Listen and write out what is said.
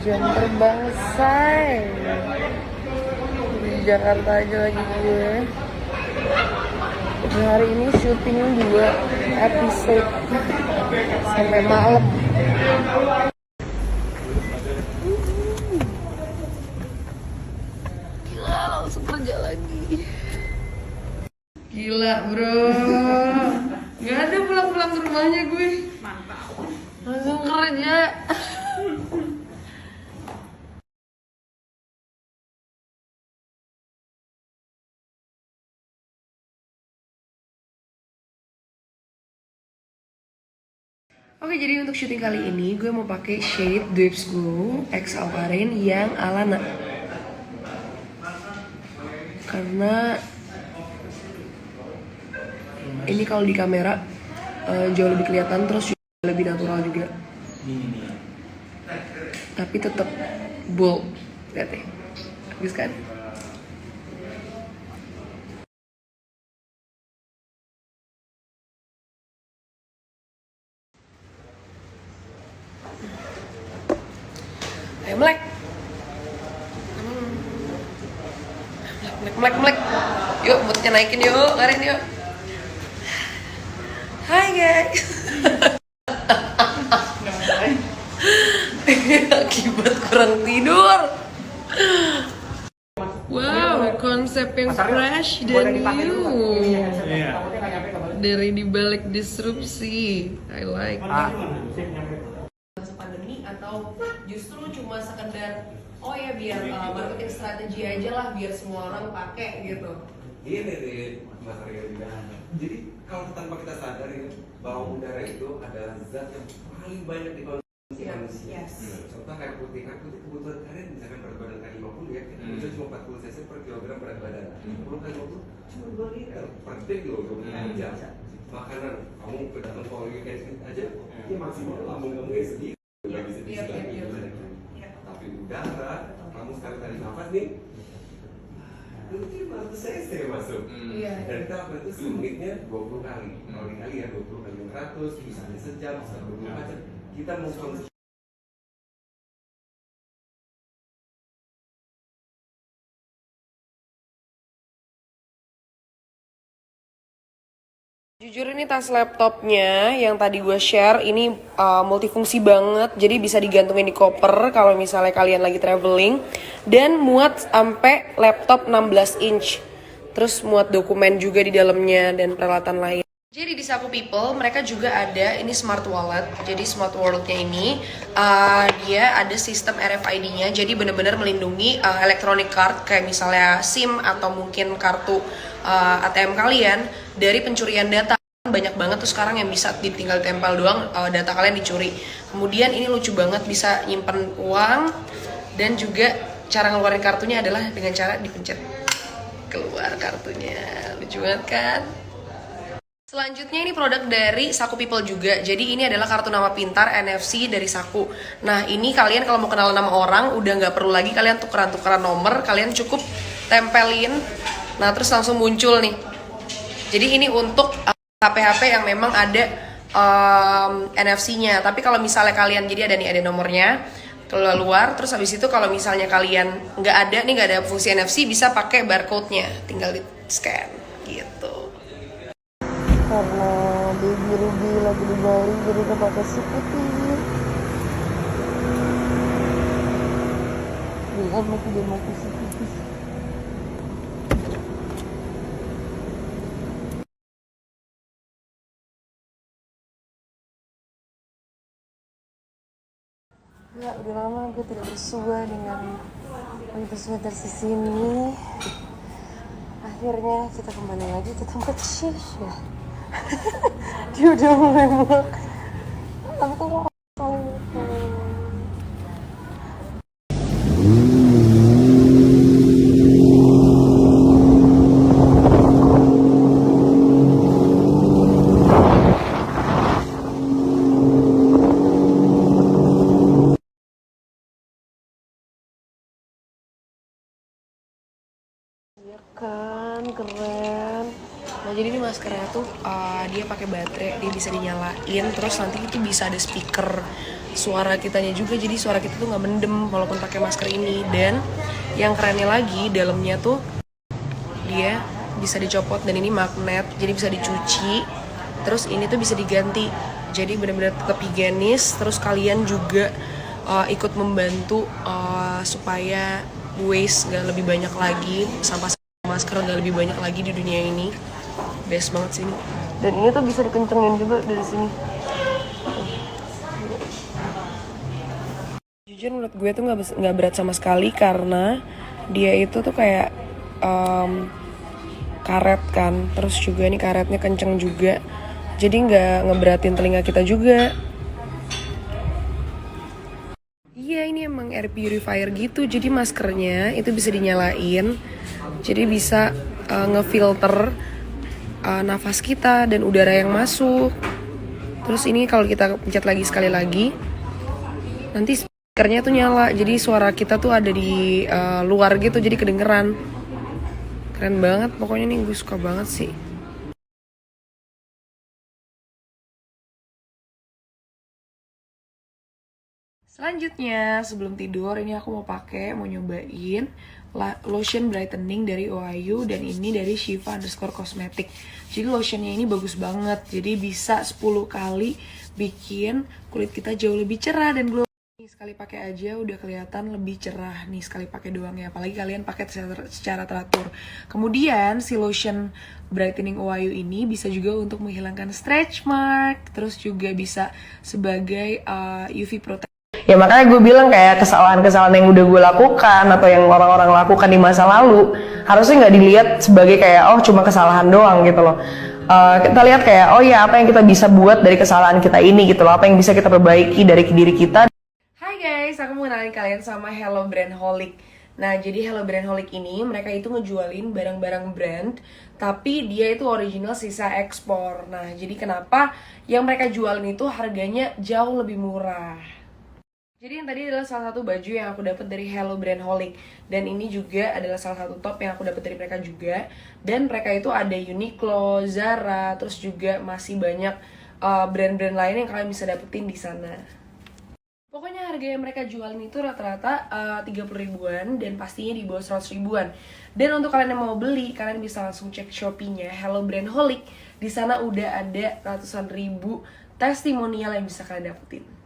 Jam terbang say. Di Jakarta aja lagi gue. Dan hari ini syuting 2 episode sampai malam. Gila, langsung kerja lagi. Gila bro. Gak ada pulang-pulang ke rumahnya gue. Mantap. Langsung kerja. Oke, jadi untuk syuting kali ini gue mau pakai shade Dwebs Glow X Alkarin yang Alana. Karena ini kalau di kamera jauh lebih kelihatan, terus juga lebih natural juga. Tapi tetap bold, lihat deh, bagus kan? Ayo melek. Melek. Yuk, moodnya naikin yuk, Karin yuk. Hai guys. Akibat kurang tidur. Wow, konsep yang fresh dan new. Dari dibalik disrupsi. I like it. Pandemi atau justru cuma sekedar oh ya biar marketing strategi aja lah biar semua orang pakai gitu. Ini nih Mas Arya bilang. Jadi kalau tanpa kita sadar ya, bahwa udara itu adalah zat yang paling banyak dikonsumsi manusia. Contoh kayak putih kebutuhan kalian misalkan berat badan kali 50 ya, kita butuh cuma 40 cc per kilogram berat badan. 10 kali 50 cuma 2 liter per day loh jam. Makanan kamu kedatangan kalau kayak aja, ya maksimal lambung kamu kayak sedih. Tapi udara, kamu sekali tarik nafas nih, itu 500 cc masuk. Dan kita itu semenitnya 20 kali. Kalau dikali ya 20 kali 100, bisa sejam, bisa 24 jam. Kita mau konsumsi. Jujur ini tas laptopnya yang tadi gue share ini multifungsi banget. Jadi bisa digantungin di koper kalau misalnya kalian lagi traveling. Dan muat sampai laptop 16 inch. Terus muat dokumen juga di dalamnya dan peralatan lain. Jadi di Saku People mereka juga ada ini smart wallet. Jadi smart walletnya ini dia ada sistem RFID-nya. Jadi benar-benar melindungi electronic card kayak misalnya SIM atau mungkin kartu ATM kalian dari pencurian data. Banyak banget tuh sekarang yang bisa tinggal tempel doang data kalian dicuri. Kemudian ini lucu banget, bisa nyimpen uang. Dan juga cara ngeluarin kartunya adalah dengan cara dipencet keluar kartunya. Lucu banget kan? Selanjutnya ini produk dari Saku People juga. Jadi ini adalah kartu nama pintar NFC dari Saku. Nah ini kalian kalau mau kenal nama orang udah nggak perlu lagi kalian tukeran-tukeran nomor. Kalian cukup tempelin. Nah terus langsung muncul nih. Jadi ini untuk HP-HP yang memang ada NFC-nya. Tapi kalau misalnya kalian jadi ada nomornya keluar. Terus habis itu kalau misalnya kalian nggak ada fungsi NFC, bisa pakai barcode-nya. Tinggal di scan gitu. Karena baby Ruby lagi di Bali jadi kita pakai si putih. Lihat dia mau si putih. Ya udah lama gue tidak bersua dengan sweater sini. Akhirnya kita kembali lagi ke tempat shisha. Dia udah mulai muak. Tapi kok mau kan keren. Nah jadi ini maskernya tuh dia pakai baterai, dia bisa dinyalain, terus nanti itu bisa ada speaker suara kitanya juga, jadi suara kita tuh nggak mendem walaupun pakai masker ini. Dan yang kerennya lagi dalamnya tuh dia bisa dicopot dan ini magnet, jadi bisa dicuci. Terus ini tuh bisa diganti, jadi benar-benar tetap higienis. Terus kalian juga ikut membantu supaya waste nggak lebih banyak lagi, sampah masker nggak lebih banyak lagi di dunia ini. Best banget sini. Dan ini tuh bisa dikencengin juga dari sini. Jujur menurut gue tuh nggak berat sama sekali karena dia itu tuh kayak karet kan. Terus juga ini karetnya kenceng juga. Jadi nggak ngeberatin telinga kita juga. Iya ini emang air purifier gitu. Jadi maskernya itu bisa dinyalain. Jadi bisa ngefilter nafas kita dan udara yang masuk. Terus ini kalau kita pencet lagi sekali lagi, nanti speakernya tuh nyala. Jadi suara kita tuh ada di luar gitu, jadi kedengeran. Keren banget, pokoknya nih gue suka banget sih. Selanjutnya sebelum tidur ini aku mau nyobain lotion brightening dari OYU dan ini dari Shiva_Cosmetic. Jadi lotionnya ini bagus banget, jadi bisa 10 kali bikin kulit kita jauh lebih cerah dan glow. Sekali pakai aja udah kelihatan lebih cerah nih sekali pakai doang ya, apalagi kalian pakai secara teratur. Kemudian si lotion brightening OYU ini bisa juga untuk menghilangkan stretch mark, terus juga bisa sebagai UV protection. Ya makanya gue bilang kayak kesalahan-kesalahan yang udah gue lakukan atau yang orang-orang lakukan di masa lalu harusnya nggak dilihat sebagai kayak oh cuma kesalahan doang gitu loh. Kita lihat kayak oh ya apa yang kita bisa buat dari kesalahan kita ini gitu loh, apa yang bisa kita perbaiki dari diri kita. Hai guys, aku mau kenalin kalian sama Hello Brandholic. Nah jadi Hello Brandholic ini mereka itu ngejualin barang-barang brand tapi dia itu original sisa ekspor. Nah jadi kenapa yang mereka jualin itu harganya jauh lebih murah. Jadi yang tadi adalah salah satu baju yang aku dapat dari Hello Brandholic. Dan ini juga adalah salah satu top yang aku dapat dari mereka juga. Dan mereka itu ada Uniqlo, Zara, terus juga masih banyak brand-brand lain yang kalian bisa dapetin di sana. Pokoknya harga yang mereka jualin itu rata-rata 30 ribuan dan pastinya di bawah 100 ribuan. Dan untuk kalian yang mau beli, kalian bisa langsung cek Shopee-nya Hello Brandholic. Di sana udah ada ratusan ribu testimonial yang bisa kalian dapetin.